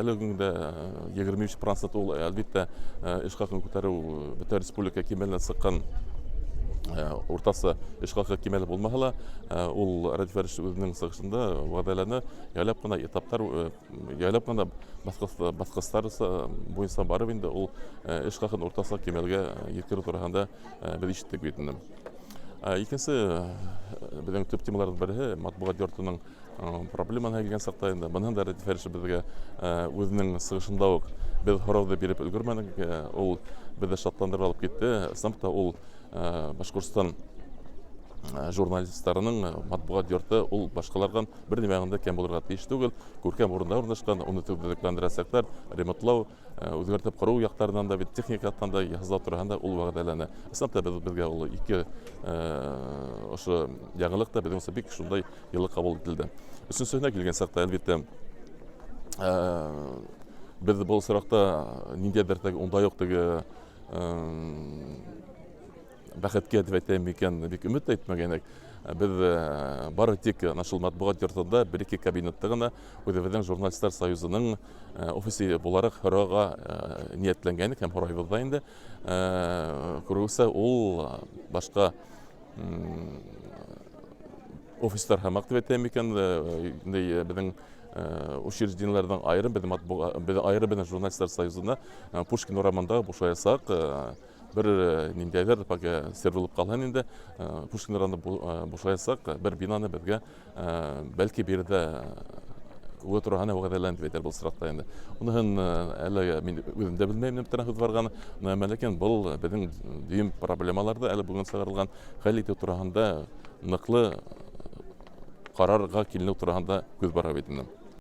әлі күнде 23% ул әлбәттә эш хакын күтәрү бөтен республика кимәленә сыккан уртасы эш хакы кимәле булмаһа ла, ул Радифәр үзенең сыгышында вәгъдәләрне яйлап кына этаптар, яйлап кына баскычлар буенча барып инде ул эш хакын уртасы кимәлгә yetkерү турында без ишеттек бит инде. Икенче безнең төп темаларның бере матбугат йортының проблеманы килгән сакта инде. Моның да Радифәр безгә үзенең сыгышында ук без һорауды биреп өлгермәдек. Ул безне шатландырып алып китте. Сымта ул Башкортстан журналистларының матбугат йорты ул башкалардан бер нимәгендә кем булырга тиеш түгел. Күркәм урында урнашкан, уны төзекләндерәсәкләр, ремонтлау, үзгәртеп кору яктарынан да, бит техникаттан да языла торганда ул вәгъдәләрне. Сымта безгә ул ике ошо яңалык та безнең бик шундай йылы кабул ителде. Өченчесенә килгән сакта әлбәттә без бу соракта ниндидер унда юк теге бәхеткә дип әйтәм икән, бик өмет әйтмәгәнек. Без бары тик нашыл матбугат йортында бер-ике кабинетта гына үзебезнең журналистлар союзының офисы буларак һорауга ниятләнгән һәм һорайбызда инде. Күрүсә ул башка офислар һәм дип әйтәм икән, безнең учреждениеләрдән айрым безнең журналистлар союзына Пушкин урамында бушаясак, bir niндәйдер пока сервилып калган инде. Пушкин урамында бушаясак, бер бинаны безгә бәлки бирдә уы торганы вәгъдәләнеп әйтер бу соракта инде. Уныһын әле мин үзем дә белмәйм дип торган барганы, ләкин бу безнең дим проблемаларда әле бүген сыгарылган хәл итү турында ныклы карарга килнү турында күз бара бит инде.